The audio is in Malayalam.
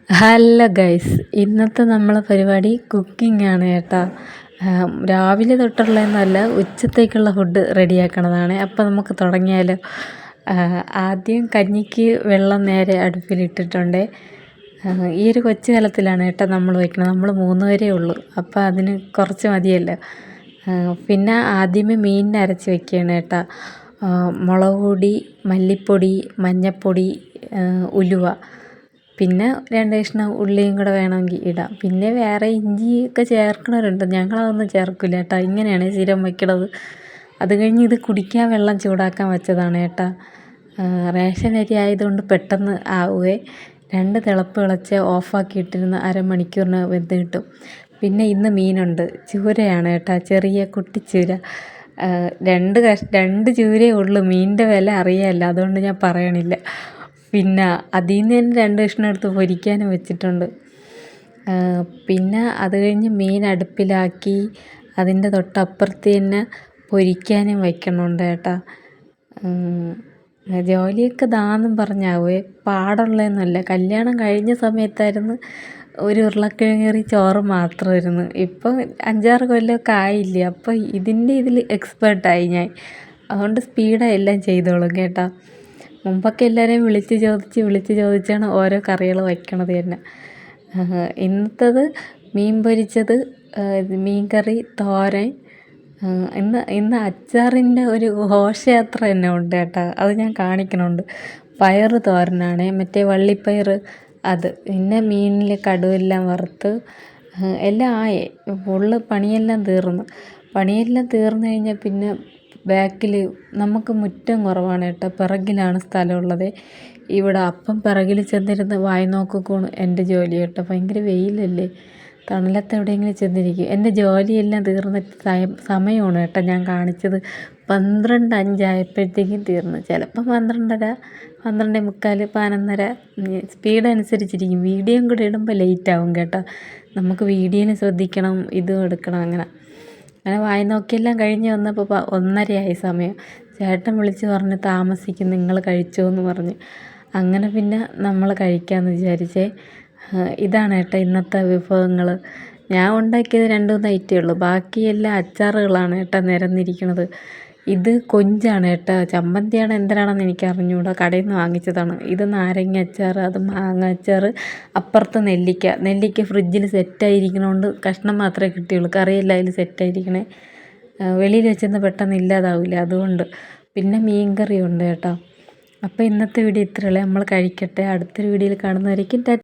ഹലോ ഗൈസ്, ഇന്നത്തെ നമ്മളെ പരിപാടി കുക്കിംഗ് ആണ് കേട്ടോ. രാവിലെ തൊട്ടുള്ളതെന്നല്ല, ഉച്ചത്തേക്കുള്ള ഫുഡ് റെഡിയാക്കണതാണ്. അപ്പോൾ നമുക്ക് തുടങ്ങിയാലോ. ആദ്യം കഞ്ഞിക്ക് വെള്ളം നേരെ അടുപ്പിലിട്ടിട്ടുണ്ട്. ഈ ഒരു കൊച്ചു കലത്തിലാണ് കേട്ടോ നമ്മൾ വയ്ക്കുന്നത്. നമ്മൾ 3 പേരേ ഉള്ളൂ, അപ്പോൾ അതിന് കുറച്ച് മതിയല്ലോ. പിന്നെ ആദ്യമേ മീനിനെ അരച്ച് വയ്ക്കുകയാണ് കേട്ടോ. മുളക് പൊടി, മല്ലിപ്പൊടി, മഞ്ഞൾപ്പൊടി, ഉലുവ, പിന്നെ 2 കഷ്ണം ഉള്ളിയും കൂടെ വേണമെങ്കിൽ ഇടാം. പിന്നെ വേറെ ഇഞ്ചിയൊക്കെ ചേർക്കണവരുണ്ട്, ഞങ്ങളതൊന്നും ചേർക്കില്ല കേട്ടോ. ഇങ്ങനെയാണ് സ്ഥിരം വയ്ക്കണത്. അത് കഴിഞ്ഞ് ഇത് കുടിക്കാൻ വെള്ളം ചൂടാക്കാൻ വെച്ചതാണ് കേട്ടോ. റേഷൻ അരി ആയതുകൊണ്ട് പെട്ടെന്ന് ആവുകയെ. 2 തിളപ്പ് തിളച്ച് ഓഫാക്കിയിട്ടിരുന്ന് അരമണിക്കൂറിന് വെന്ത് കിട്ടും. പിന്നെ ഇന്ന് മീനുണ്ട്, ചൂരയാണ് കേട്ടോ, ചെറിയ കുട്ടിച്ചൂര. 2 ചൂരയേ ഉള്ളൂ. മീനിൻ്റെ വില അറിയാമല്ലോ, അതുകൊണ്ട് ഞാൻ പറയണില്ല. പിന്നെ അതിൽ നിന്ന് തന്നെ 2 കഷ്ണം എടുത്ത് പൊരിക്കാനും വെച്ചിട്ടുണ്ട്. പിന്നെ അത് കഴിഞ്ഞ് മീൻ അടുപ്പിലാക്കി അതിൻ്റെ തൊട്ടപ്പുറത്ത് തന്നെ പൊരിക്കാനും വയ്ക്കണുണ്ട് കേട്ടോ. ജോലിയൊക്കെ ദാന്നും പറഞ്ഞാവേ, പാടുള്ളതൊന്നുമല്ല. കല്യാണം കഴിഞ്ഞ സമയത്തായിരുന്നു ഒരു ഉരുളക്കിഴങ്ങ് കറി ചോറ് മാത്രമായിരുന്നു. ഇപ്പം 5-6 കൊല്ലമൊക്കെ ആയില്ലേ, അപ്പോൾ ഇതിൽ എക്സ്പേർട്ടായി ഞാൻ. അതുകൊണ്ട് സ്പീഡായി എല്ലാം ചെയ്തോളും കേട്ടോ. മുമ്പൊക്കെ എല്ലാവരെയും വിളിച്ച് ചോദിച്ചാണ് ഓരോ കറികൾ വയ്ക്കണത് തന്നെ. ഇന്നത്തേത് മീൻ പൊരിച്ചത്, മീൻ കറി, തോരൻ. ഇന്ന് അച്ചാറിൻ്റെ ഒരു ഘോഷയാത്ര തന്നെ ഉണ്ട് കേട്ടോ, അത് ഞാൻ കാണിക്കണുണ്ട്. പയർ തോരനാണ്, മറ്റേ വള്ളിപ്പയർ അത്. പിന്നെ മീനിൽ കടുവെല്ലാം വറുത്ത് എല്ലാം ആയേ. ഫുള്ള് പണിയെല്ലാം തീർന്നു കഴിഞ്ഞാൽ പിന്നെ ബാക്കിൽ നമുക്ക് മുറ്റം കുറവാണ് കേട്ടോ, പിറകിലാണ് സ്ഥലമുള്ളത്. ഇവിടെ അപ്പം പിറകിൽ ചെന്നിരുന്ന് വായി നോക്കിക്കോണ് എൻ്റെ ജോലി കേട്ടോ. ഭയങ്കര വെയിലല്ലേ, തണലത്ത് എവിടെയെങ്കിലും ചെന്നിരിക്കും. എൻ്റെ ജോലിയെല്ലാം തീർന്ന സമയമാണ് കേട്ടോ ഞാൻ കാണിച്ചത്. 12:05 ആയപ്പോഴത്തേക്കും തീർന്നു. ചിലപ്പം 12:30, 12:45, 11:30. സ്പീഡ് അനുസരിച്ചിരിക്കും. വീഡിയോയും കൂടെ ഇടുമ്പോൾ ലേറ്റാവും കേട്ടോ. നമുക്ക് വീഡിയോന് ശ്രദ്ധിക്കണം, ഇതും എടുക്കണം. അങ്ങനെ വായി നോക്കിയെല്ലാം കഴിഞ്ഞ് വന്നപ്പോൾ 1:30 സമയം. ചേട്ടൻ വിളിച്ച് പറഞ്ഞ് താമസിക്കും, നിങ്ങൾ കഴിച്ചോ എന്ന് പറഞ്ഞ്. അങ്ങനെ പിന്നെ നമ്മൾ കഴിക്കാമെന്ന് വിചാരിച്ചേ. ഇതാണ് കേട്ടോ ഇന്നത്തെ വിഭവങ്ങൾ. ഞാൻ ഉണ്ടാക്കിയത് 2-3 ഐറ്റമേ ഉള്ളൂ, ബാക്കിയെല്ലാം അച്ചാറുകളാണ് കേട്ടോ നിരന്നിരിക്കുന്നത്. ഇത് കൊഞ്ചാണ് കേട്ടോ, ചമ്മന്തിയാണ് എന്തരാണെന്ന് എനിക്ക് അറിഞ്ഞുകൂടാ, കടയിൽ നിന്ന് വാങ്ങിച്ചതാണ്. ഇത് നാരങ്ങ അച്ചാർ, അത് മാങ്ങ അച്ചാർ, അപ്പുറത്ത് നെല്ലിക്ക ഫ്രിഡ്ജിൽ സെറ്റായിരിക്കണോണ്ട് കഷ്ണം മാത്രമേ കിട്ടിയുള്ളൂ, കറിയെല്ലാം അതിൽ സെറ്റായിരിക്കണേ. വെളിയിൽ വെച്ചെന്ന് പെട്ടെന്ന് ഇല്ലാതാവില്ല, അതുകൊണ്ട്. പിന്നെ മീൻ കറി ഉണ്ട് കേട്ടോ. അപ്പോൾ ഇന്നത്തെ വീഡിയോ ഇത്രയുള്ളൂ. നമ്മൾ കഴിക്കട്ടെ. അടുത്തൊരു വീഡിയോയിൽ കാണുന്നവരേക്കും